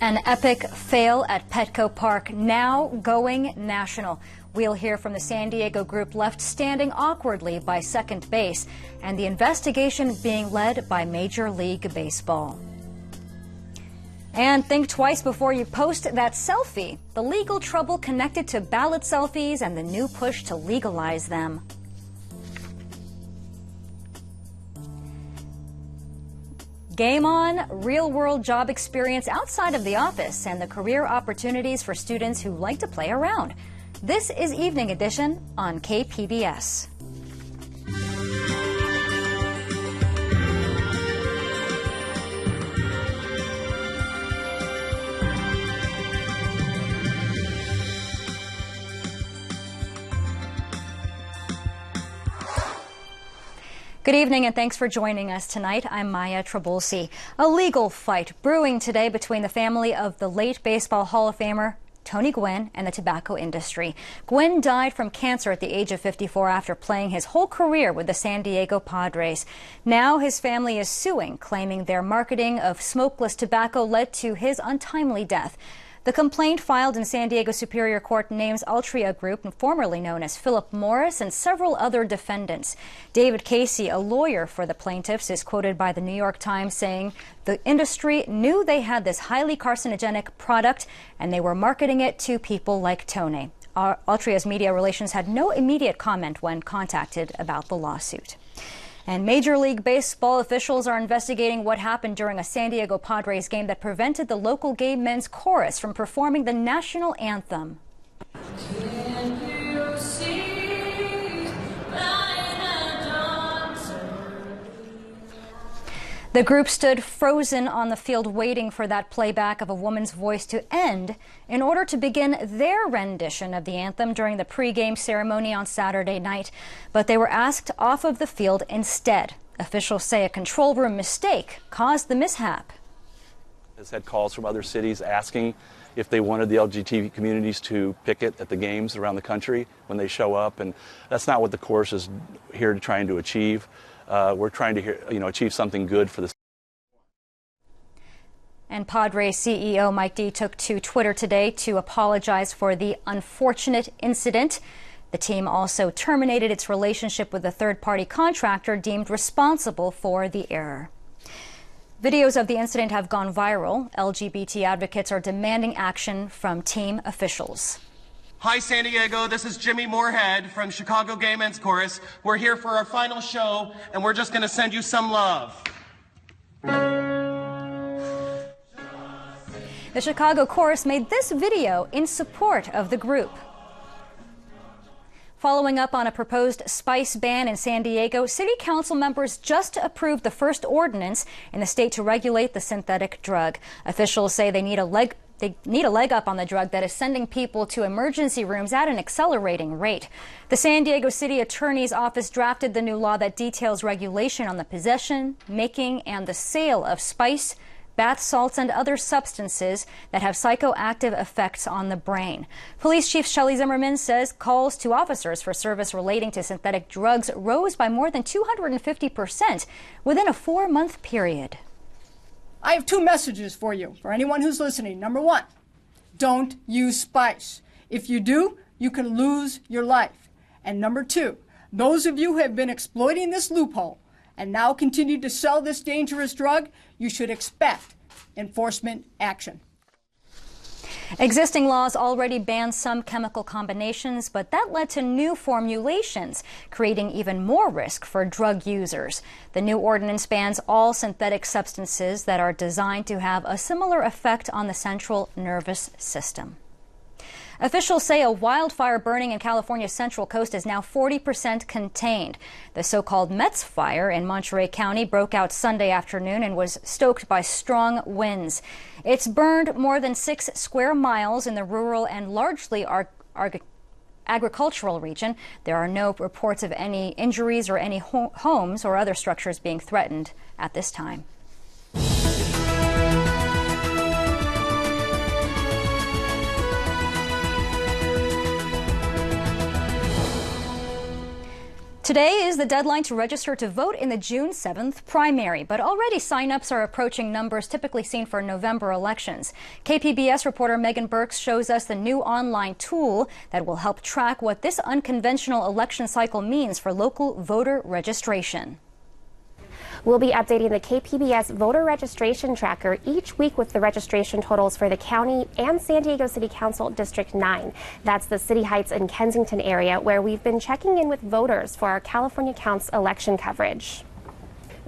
An epic fail at Petco Park, now going national. We'll hear from the San Diego group left standing awkwardly by second base, and the investigation being led by Major League Baseball. And think twice before you post that selfie. The legal trouble connected to ballot selfies and the new push to legalize them. Game on, real-world job experience outside of the office, and the career opportunities for students who like to play around. This is Evening Edition on KPBS. Good evening and thanks for joining us tonight. I'm Maya Trabulsi. A legal fight brewing today between the family of the late Baseball Hall of Famer Tony Gwynn and the tobacco industry. Gwynn died from cancer at the age of 54 after playing his whole career with the San Diego Padres. Now his family is suing, claiming their marketing of smokeless tobacco led to his untimely death. The complaint filed in San Diego Superior Court names Altria Group, formerly known as Philip Morris, and several other defendants. David Casey, a lawyer for the plaintiffs, is quoted by the New York Times saying the industry knew they had this highly carcinogenic product and they were marketing it to people like Tony. Altria's media relations had no immediate comment when contacted about the lawsuit. And Major League Baseball officials are investigating what happened during a San Diego Padres game that prevented the local gay men's chorus from performing the national anthem. Can you see the group stood frozen on the field waiting for that playback of a woman's voice to end in order to begin their rendition of the anthem during the pregame ceremony on Saturday night. But they were asked off of the field instead. Officials say a control room mistake caused the mishap. Has had calls from other cities asking if they wanted the LGBT communities to picket at the games around the country when they show up, and that's not what the chorus is here to trying to achieve. We're trying to achieve something good for the. And Padres CEO Mike D took to Twitter today to apologize for the unfortunate incident. The team also terminated its relationship with a third-party contractor deemed responsible for the error. Videos of the incident have gone viral. LGBT advocates are demanding action from team officials. Hi, San Diego. This is Jimmy Moorhead from Chicago Gay Men's Chorus. We're here for our final show, and we're just going to send you some love. The Chicago Chorus made this video in support of the group. Following up on a proposed spice ban in San Diego, city council members just approved the first ordinance in the state to regulate the synthetic drug. Officials say they need a leg up on the drug that is sending people to emergency rooms at an accelerating rate. The San Diego City Attorney's Office drafted the new law that details regulation on the possession, making, and the sale of spice, bath salts, and other substances that have psychoactive effects on the brain. Police Chief Shelley Zimmerman says calls to officers for service relating to synthetic drugs rose by more than 250% within a 4-month period. I have two messages for you, for anyone who's listening. Number one, don't use spice. If you do, you can lose your life. And number two, those of you who have been exploiting this loophole and now continue to sell this dangerous drug, you should expect enforcement action. Existing laws already ban some chemical combinations, but that led to new formulations, creating even more risk for drug users. The new ordinance bans all synthetic substances that are designed to have a similar effect on the central nervous system. Officials say a wildfire burning in California's Central Coast is now 40% contained. The so-called Metz fire in Monterey County broke out Sunday afternoon and was stoked by strong winds. It's burned more than 6 square miles in the rural and largely agricultural region. There are no reports of any injuries or any homes or other structures being threatened at this time. Today is the deadline to register to vote in the June 7th primary, but already sign-ups are approaching numbers typically seen for November elections. KPBS reporter Megan Burks shows us the new online tool that will help track what this unconventional election cycle means for local voter registration. We'll be updating the KPBS voter registration tracker each week with the registration totals for the county and San Diego City Council District 9. That's the City Heights and Kensington area where we've been checking in with voters for our California Counts election coverage.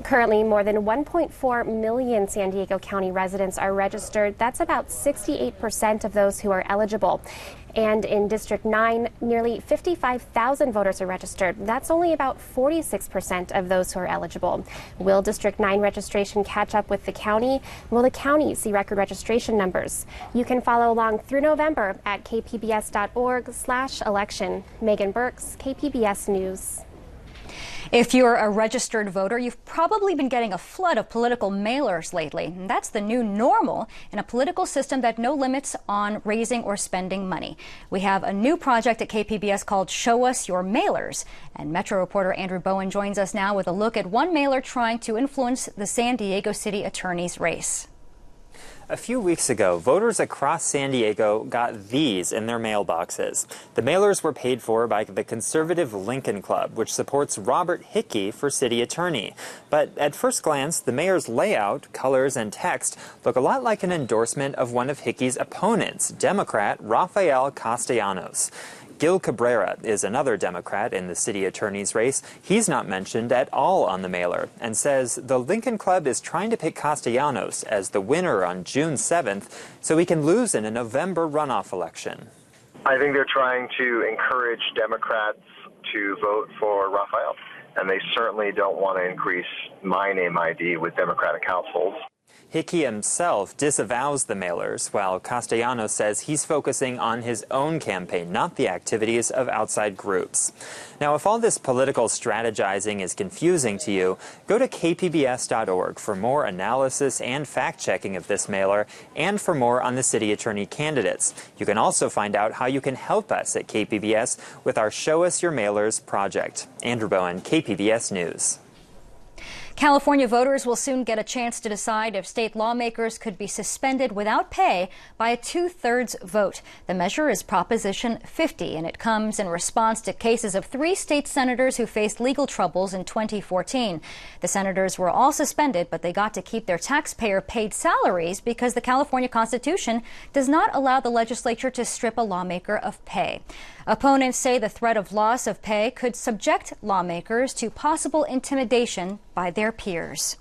Currently, more than 1.4 million San Diego County residents are registered. That's about 68% of those who are eligible. And in District 9, nearly 55,000 voters are registered. That's only about 46% of those who are eligible. Will District 9 registration catch up with the county? Will the county see record registration numbers? You can follow along through November at kpbs.org/election. Megan Burks, KPBS News. If you're a registered voter, you've probably been getting a flood of political mailers lately. And that's the new normal in a political system that no limits on raising or spending money. We have a new project at KPBS called Show Us Your Mailers. And Metro reporter Andrew Bowen joins us now with a look at one mailer trying to influence the San Diego City Attorney's race. A few weeks ago, voters across San Diego got these in their mailboxes. The mailers were paid for by the conservative Lincoln Club, which supports Robert Hickey for city attorney. But at first glance, the mayor's layout, colors, and text look a lot like an endorsement of one of Hickey's opponents, Democrat Rafael Castellanos. Gil Cabrera is another Democrat in the city attorney's race. He's not mentioned at all on the mailer and says the Lincoln Club is trying to pick Castellanos as the winner on June 7th so he can lose in a November runoff election. I think they're trying to encourage Democrats to vote for Rafael, and they certainly don't want to increase my name ID with Democratic households. Hickey himself disavows the mailers, while Castellanos says he's focusing on his own campaign, not the activities of outside groups. Now, if all this political strategizing is confusing to you, go to kpbs.org for more analysis and fact-checking of this mailer and for more on the city attorney candidates. You can also find out how you can help us at KPBS with our Show Us Your Mailers project. Andrew Bowen, KPBS News. California voters will soon get a chance to decide if state lawmakers could be suspended without pay by a 2/3 vote. The measure is Proposition 50, and it comes in response to cases of 3 state senators who faced legal troubles in 2014. The senators were all suspended, but they got to keep their taxpayer-paid salaries because the California Constitution does not allow the legislature to strip a lawmaker of pay. Opponents say the threat of loss of pay could subject lawmakers to possible intimidation by their peers.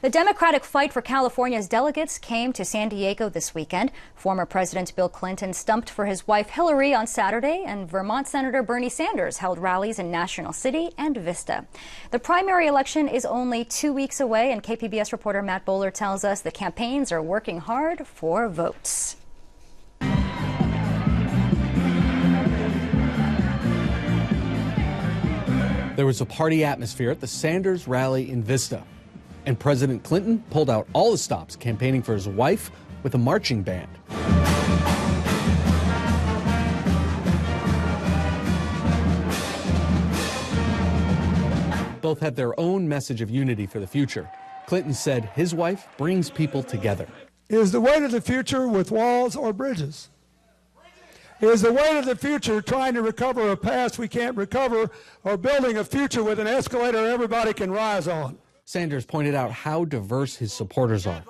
The Democratic fight for California's delegates came to San Diego this weekend. Former President Bill Clinton stumped for his wife Hillary on Saturday, and Vermont Senator Bernie Sanders held rallies in National City and Vista. The primary election is only 2 weeks away, and KPBS reporter Matt Bowler tells us the campaigns are working hard for votes. There was a party atmosphere at the Sanders rally in Vista, and President Clinton pulled out all the stops campaigning for his wife with a marching band. Both had their own message of unity for the future. Clinton said his wife brings people together. Is the way to the future with walls or bridges? Is the way to the future trying to recover a past we can't recover, or building a future with an escalator everybody can rise on? Sanders pointed out how diverse his supporters are.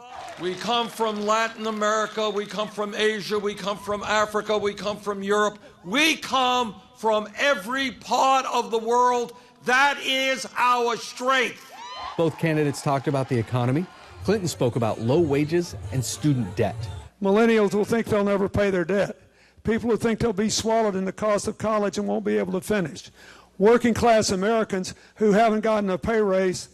We come from Latin America, we come from Asia, we come from Africa, we come from Europe. We come from every part of the world. That is our strength. Both candidates talked about the economy. Clinton spoke about low wages and student debt. Millennials will think they'll never pay their debt. People who think they'll be swallowed in the cost of college and won't be able to finish. Working class Americans who haven't gotten a pay raise,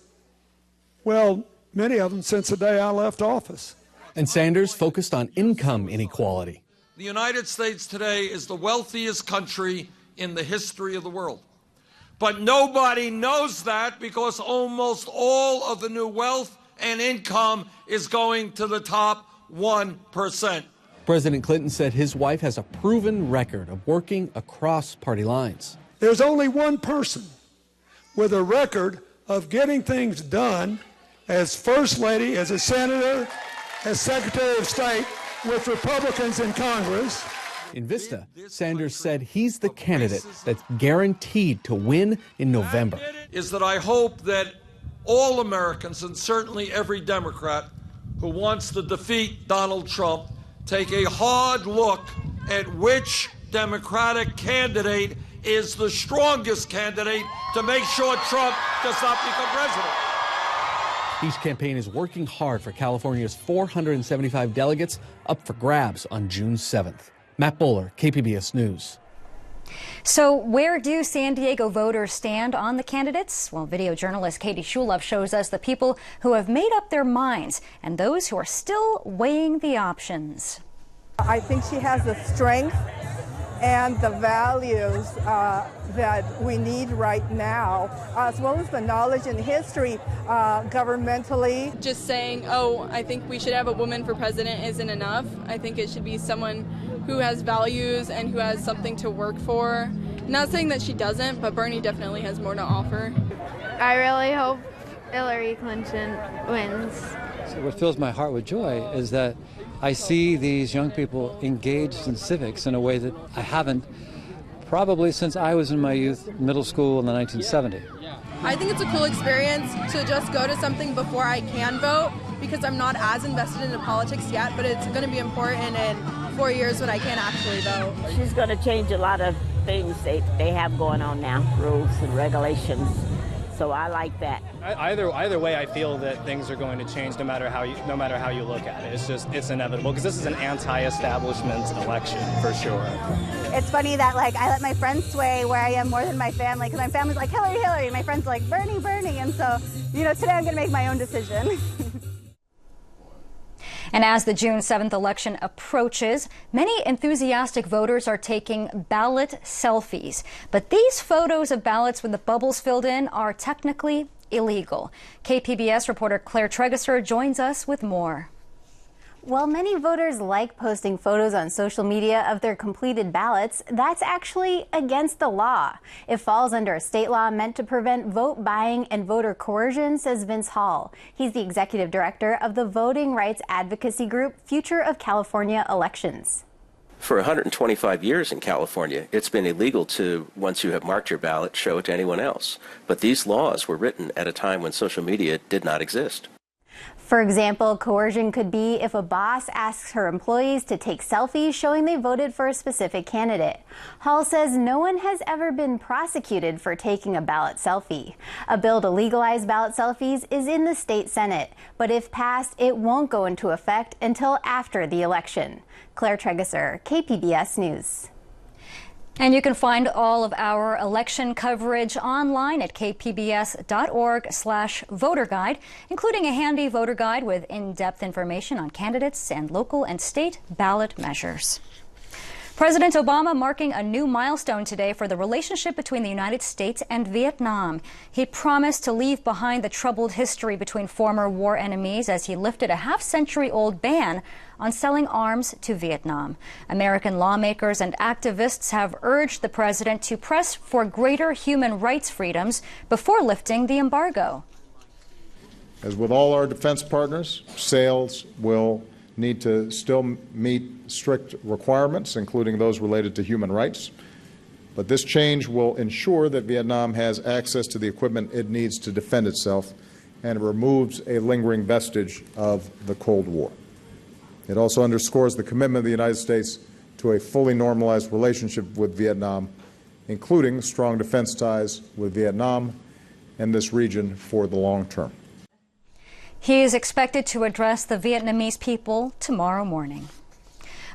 well, many of them since the day I left office. And Sanders focused on income inequality. The United States today is the wealthiest country in the history of the world. But nobody knows that because almost all of the new wealth and income is going to the top 1%. President Clinton said his wife has a proven record of working across party lines. There's only one person with a record of getting things done as First Lady, as a Senator, as Secretary of State with Republicans in Congress. In Vista, Sanders said he's the candidate that's guaranteed to win in November. Is that I hope that all Americans, and certainly every Democrat who wants to defeat Donald Trump, take a hard look at which Democratic candidate is the strongest candidate to make sure Trump does not become president. Each campaign is working hard for California's 475 delegates up for grabs on June 7th. Matt Bowler, KPBS News. So where do San Diego voters stand on the candidates? Well, video journalist Katie Shulov shows us the people who have made up their minds and those who are still weighing the options. I think she has the strength and the values that we need right now, as well as the knowledge and history governmentally. Just saying, oh, I think we should have a woman for president isn't enough. I think it should be someone who has values and who has something to work for. Not saying that she doesn't, but Bernie definitely has more to offer. I really hope Hillary Clinton wins. So what fills my heart with joy is that I see these young people engaged in civics in a way that I haven't probably since I was in my youth, middle school in the 1970s. I think it's a cool experience to just go to something before I can vote, because I'm not as invested into politics yet, but it's going to be important in 4 years when I can actually vote. She's going to change a lot of things they have going on now, rules and regulations. So I like that. Either way, I feel that things are going to change no matter how you look at it. It's inevitable, because this is an anti-establishment election for sure. It's funny that I let my friends sway where I am more than my family, because my family's like Hillary, Hillary, and my friends are like Bernie, Bernie, and so today I'm going to make my own decision. And as the June 7th election approaches, many enthusiastic voters are taking ballot selfies. But these photos of ballots with the bubbles filled in are technically illegal. KPBS reporter Claire Tregesser joins us with more. While many voters like posting photos on social media of their completed ballots, that's actually against the law. It falls under a state law meant to prevent vote buying and voter coercion, says Vince Hall. He's the executive director of the voting rights advocacy group Future of California Elections. For 125 years in California, it's been illegal to, once you have marked your ballot, show it to anyone else. But these laws were written at a time when social media did not exist. For example, coercion could be if a boss asks her employees to take selfies showing they voted for a specific candidate. Hall says no one has ever been prosecuted for taking a ballot selfie. A bill to legalize ballot selfies is in the state Senate, but if passed, it won't go into effect until after the election. Claire Tregesser, KPBS News. And you can find all of our election coverage online at kpbs.org/voter guide, including a handy voter guide with in-depth information on candidates and local and state ballot measures. President Obama marking a new milestone today for the relationship between the United States and Vietnam. He promised to leave behind the troubled history between former war enemies as he lifted a half-century-old ban on selling arms to Vietnam. American lawmakers and activists have urged the president to press for greater human rights freedoms before lifting the embargo. As with all our defense partners, sales will need to still meet strict requirements, including those related to human rights. But this change will ensure that Vietnam has access to the equipment it needs to defend itself, and it removes a lingering vestige of the Cold War. It also underscores the commitment of the United States to a fully normalized relationship with Vietnam, including strong defense ties with Vietnam and this region for the long term. He is expected to address the Vietnamese people tomorrow morning.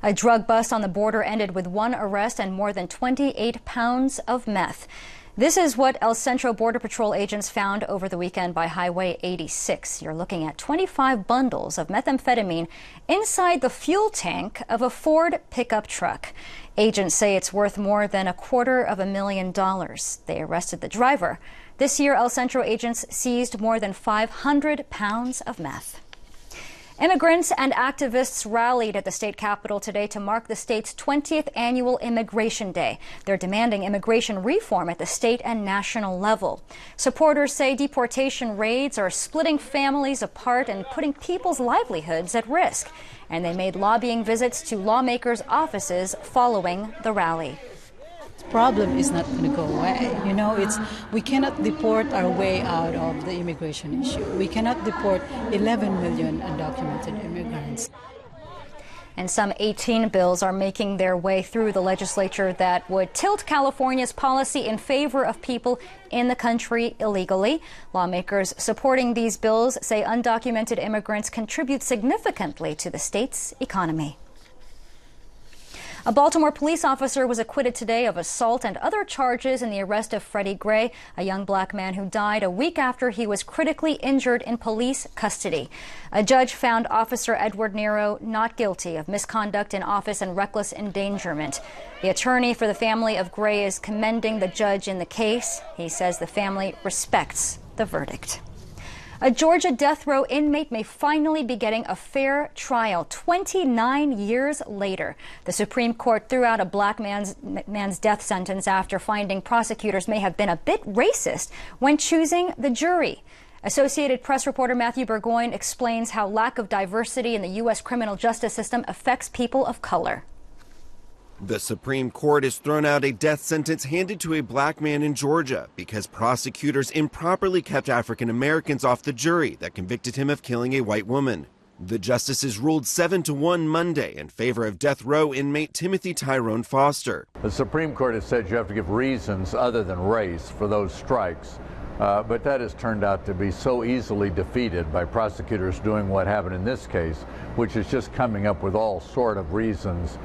A drug bust on the border ended with one arrest and more than 28 pounds of meth. This is what El Centro Border Patrol agents found over the weekend by Highway 86. You're looking at 25 bundles of methamphetamine inside the fuel tank of a Ford pickup truck. Agents say it's worth more than $250,000. They arrested the driver. This year, El Centro agents seized more than 500 pounds of meth. Immigrants and activists rallied at the state capitol today to mark the state's 20th annual Immigration Day. They're demanding immigration reform at the state and national level. Supporters say deportation raids are splitting families apart and putting people's livelihoods at risk. And they made lobbying visits to lawmakers' offices following the rally. Problem is not going to go away. You know, we cannot deport our way out of the immigration issue. We cannot deport 11 million undocumented immigrants. And some 18 bills are making their way through the legislature that would tilt California's policy in favor of people in the country illegally. Lawmakers supporting these bills say undocumented immigrants contribute significantly to the state's economy. A Baltimore police officer was acquitted today of assault and other charges in the arrest of Freddie Gray, a young black man who died a week after he was critically injured in police custody. A judge found Officer Edward Nero not guilty of misconduct in office and reckless endangerment. The attorney for the family of Gray is commending the judge in the case. He says the family respects the verdict. A Georgia death row inmate may finally be getting a fair trial 29 years later. The Supreme Court threw out a black man's death sentence after finding prosecutors may have been a bit racist when choosing the jury. Associated Press reporter Matthew Burgoyne explains how lack of diversity in the U.S. criminal justice system affects people of color. The Supreme Court has thrown out a death sentence handed to a black man in Georgia because prosecutors improperly kept African Americans off the jury that convicted him of killing a white woman. The justices ruled 7-1 Monday in favor of death row inmate Timothy Tyrone Foster. The Supreme Court has said you have to give reasons other than race for those strikes. But that has turned out to be so easily defeated by prosecutors doing what happened in this case, which is just coming up with all sort of reasons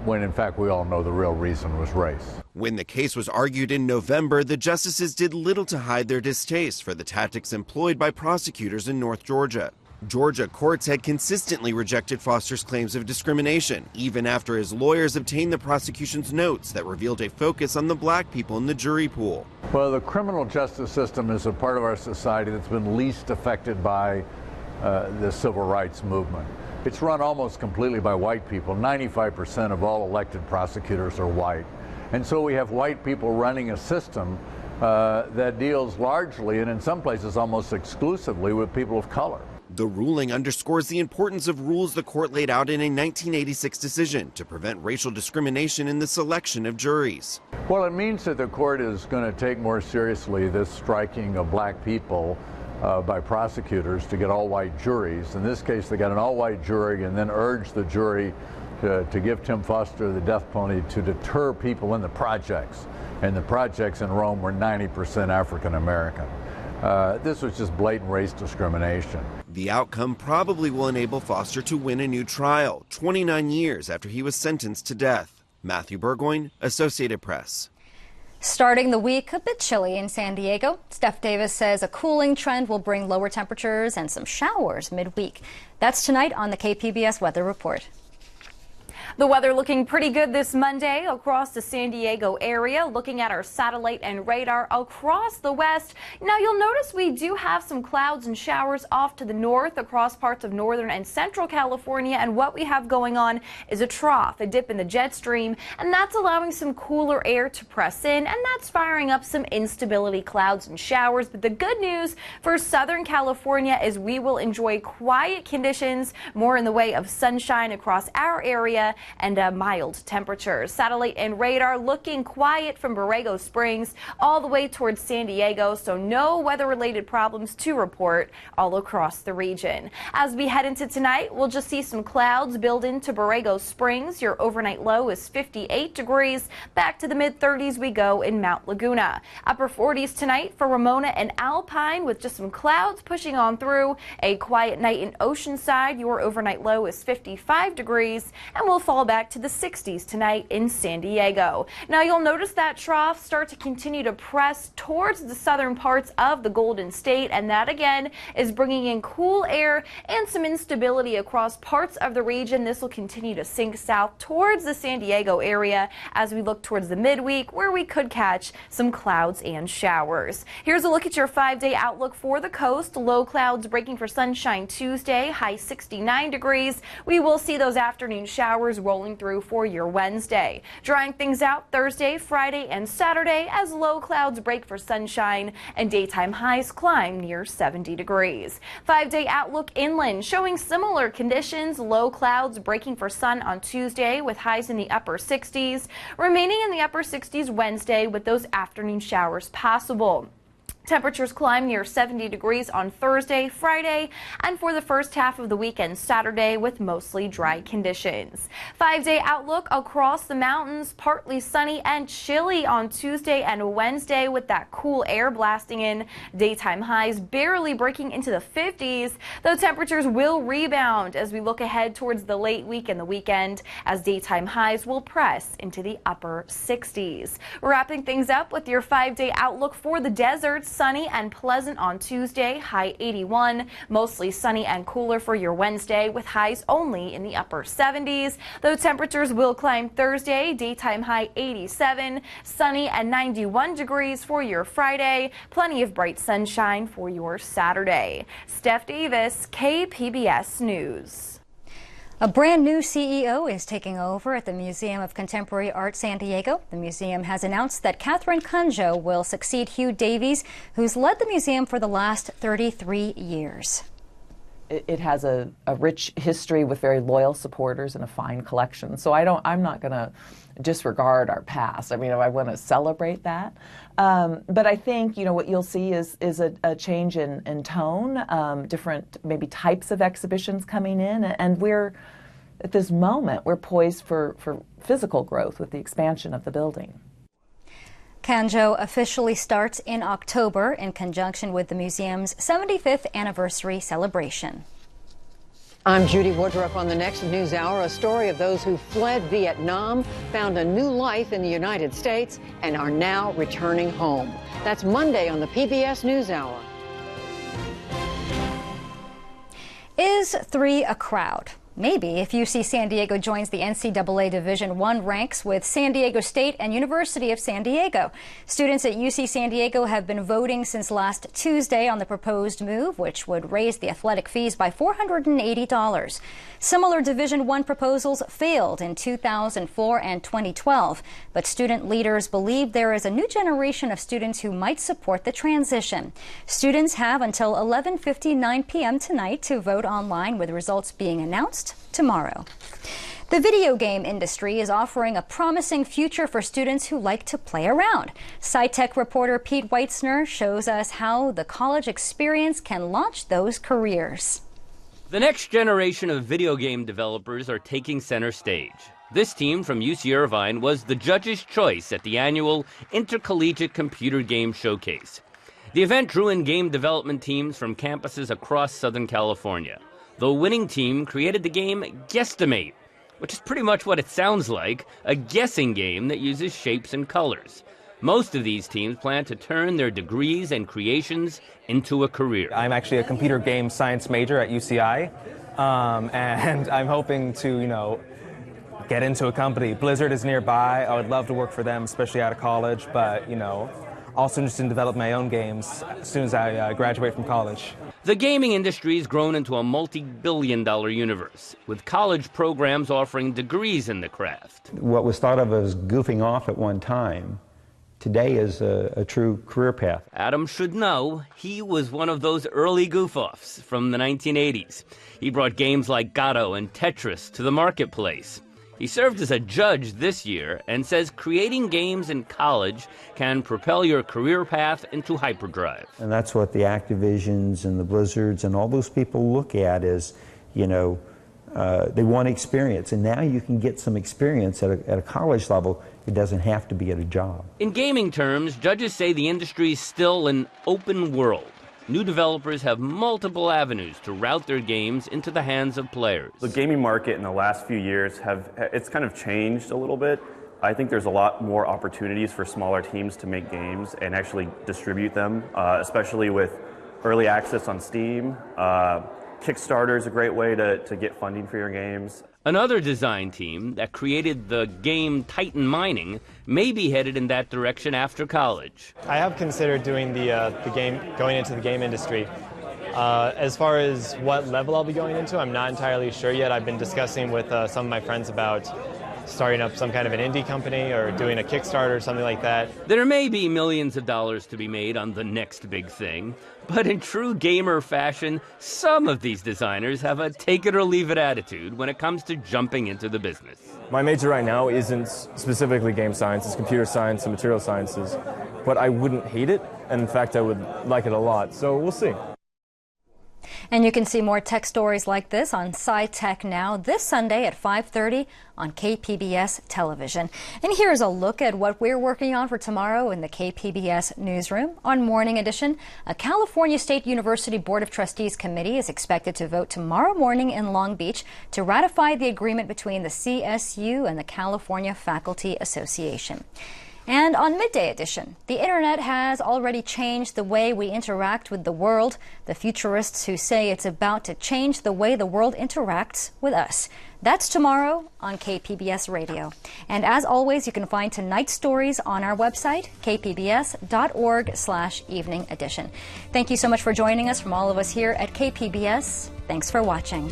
when in fact we all know the real reason was race. When the case was argued in November, the justices did little to hide their distaste for the tactics employed by prosecutors in North Georgia. Georgia courts had consistently rejected Foster's claims of discrimination, even after his lawyers obtained the prosecution's notes that revealed a focus on the black people in the jury pool. Well, the criminal justice system is a part of our society that's been least affected by the civil rights movement. It's run almost completely by white people. 95% of all elected prosecutors are white. And so we have white people running a system that deals largely, and in some places almost exclusively, with people of color. The ruling underscores the importance of rules the court laid out in a 1986 decision to prevent racial discrimination in the selection of juries. Well, it means that the court is going to take more seriously this striking of black people by prosecutors to get all-white juries. In this case, they got an all-white jury and then urged the jury to give Tim Foster the death penalty to deter people in the projects. And the projects in Rome were 90% African American. This was just blatant race discrimination. The outcome probably will enable Foster to win a new trial, 29 years after he was sentenced to death. Matthew Burgoyne, Associated Press. Starting the week a bit chilly in San Diego. Steph Davis says a cooling trend will bring lower temperatures and some showers midweek. That's tonight on the KPBS Weather Report. The weather looking pretty good this Monday across the San Diego area. Looking at our satellite and radar across the west. Now you'll notice we do have some clouds and showers off to the north across parts of northern and central California. And what we have going on is a trough, a dip in the jet stream, and that's allowing some cooler air to press in, and that's firing up some instability clouds and showers. But the good news for Southern California is we will enjoy quiet conditions, more in the way of sunshine across our area, and mild temperatures. Satellite and radar looking quiet from Borrego Springs all the way towards San Diego, so no weather-related problems to report all across the region. As we head into tonight, we'll just see some clouds build into Borrego Springs. Your overnight low is 58 degrees. Back to the mid-30s we go in Mount Laguna. Upper 40s tonight for Ramona and Alpine with just some clouds pushing on through. A quiet night in Oceanside. Your overnight low is 55 degrees, and we'll fall back to the 60s tonight in San Diego. Now you'll notice that troughs start to continue to press towards the southern parts of the Golden State, and that again is bringing in cool air and some instability across parts of the region. This will continue to sink south towards the San Diego area as we look towards the midweek, where we could catch some clouds and showers. Here's a look at your 5-day outlook for the coast. Low clouds breaking for sunshine Tuesday, high 69 degrees. We will see those afternoon showers rolling through for your Wednesday. Drying things out Thursday, Friday, and Saturday as low clouds break for sunshine and daytime highs climb near 70 degrees. 5-day outlook inland showing similar conditions. Low clouds breaking for sun on Tuesday with highs in the upper 60s. Remaining in the upper 60s Wednesday with those afternoon showers possible. Temperatures climb near 70 degrees on Thursday, Friday, and for the first half of the weekend Saturday with mostly dry conditions. 5-day outlook across the mountains, partly sunny and chilly on Tuesday and Wednesday with that cool air blasting in. Daytime highs barely breaking into the 50s, though temperatures will rebound as we look ahead towards the late week and the weekend as daytime highs will press into the upper 60s. Wrapping things up with your 5-day outlook for the deserts. Sunny and pleasant on Tuesday, high 81. Mostly sunny and cooler for your Wednesday with highs only in the upper 70s. Though temperatures will climb Thursday, daytime high 87. Sunny and 91 degrees for your Friday. Plenty of bright sunshine for your Saturday. Steph Davis, KPBS News. A brand new CEO is taking over at the Museum of Contemporary Art San Diego. The museum has announced that Catherine Cunjo will succeed Hugh Davies, who's led the museum for the last 33 years. It has a rich history with very loyal supporters and a fine collection. So I'm not going to disregard our past. I mean, I want to celebrate that. But I think, what you'll see is a change in tone, different maybe types of exhibitions coming in. And at this moment, we're poised for physical growth with the expansion of the building. Cunjo officially starts in October in conjunction with the museum's 75th anniversary celebration. I'm Judy Woodruff on the next News Hour. A story of those who fled Vietnam, found a new life in the United States, and are now returning home. That's Monday on the PBS News Hour. Is 3 a crowd? Maybe if UC San Diego joins the NCAA Division I ranks with San Diego State and University of San Diego. Students at UC San Diego have been voting since last Tuesday on the proposed move, which would raise the athletic fees by $480. Similar Division I proposals failed in 2004 and 2012, but student leaders believe there is a new generation of students who might support the transition. Students have until 11:59 p.m. tonight to vote online, with results being announced tomorrow. The video game industry is offering a promising future for students who like to play around. SciTech reporter Pete Weitzner shows us how the college experience can launch those careers. The next generation of video game developers are taking center stage. This team from UC Irvine was the judge's choice at the annual Intercollegiate Computer Game Showcase. The event drew in game development teams from campuses across Southern California. The winning team created the game Guesstimate, which is pretty much what it sounds like, a guessing game that uses shapes and colors. Most of these teams plan to turn their degrees and creations into a career. I'm actually a computer game science major at UCI, and I'm hoping to, get into a company. Blizzard is nearby. I would love to work for them, especially out of college, but, also interested in developing my own games as soon as I graduate from college. The gaming industry has grown into a multi-billion-dollar universe, with college programs offering degrees in the craft. What was thought of as goofing off at one time today is a true career path. Adam should know he was one of those early goof-offs from the 1980s. He brought games like Gato and Tetris to the marketplace. He served as a judge this year and says creating games in college can propel your career path into hyperdrive. And that's what the Activisions and the Blizzards and all those people look at is, they want experience. And now you can get some experience at a college level. It doesn't have to be at a job. In gaming terms, judges say the industry is still an open world. new developers have multiple avenues to route their games into the hands of players. The gaming market in the last few years it's kind of changed a little bit. I think there's a lot more opportunities for smaller teams to make games and actually distribute them, especially with early access on Steam. Kickstarter is a great way to get funding for your games. Another design team that created the game Titan Mining may be headed in that direction after college. I have considered doing going into the game industry. As far as what level I'll be going into, I'm not entirely sure yet. I've been discussing with some of my friends about starting up some kind of an indie company or doing a Kickstarter or something like that. There may be millions of dollars to be made on the next big thing, but in true gamer fashion, some of these designers have a take-it-or-leave-it attitude when it comes to jumping into the business. My major right now isn't specifically game science, it's computer science and material sciences, but I wouldn't hate it, and in fact I would like it a lot, so we'll see. And you can see more tech stories like this on SciTech Now this Sunday at 5:30 on KPBS television. And here's a look at what we're working on for tomorrow in the KPBS newsroom. On Morning Edition, a California State University Board of Trustees committee is expected to vote tomorrow morning in Long Beach to ratify the agreement between the CSU and the California Faculty Association. And on Midday Edition, the internet has already changed the way we interact with the world. The futurists who say it's about to change the way the world interacts with us. That's tomorrow on KPBS Radio. And as always, you can find tonight's stories on our website, kpbs.org/evening edition. Thank you so much for joining us from all of us here at KPBS. Thanks for watching.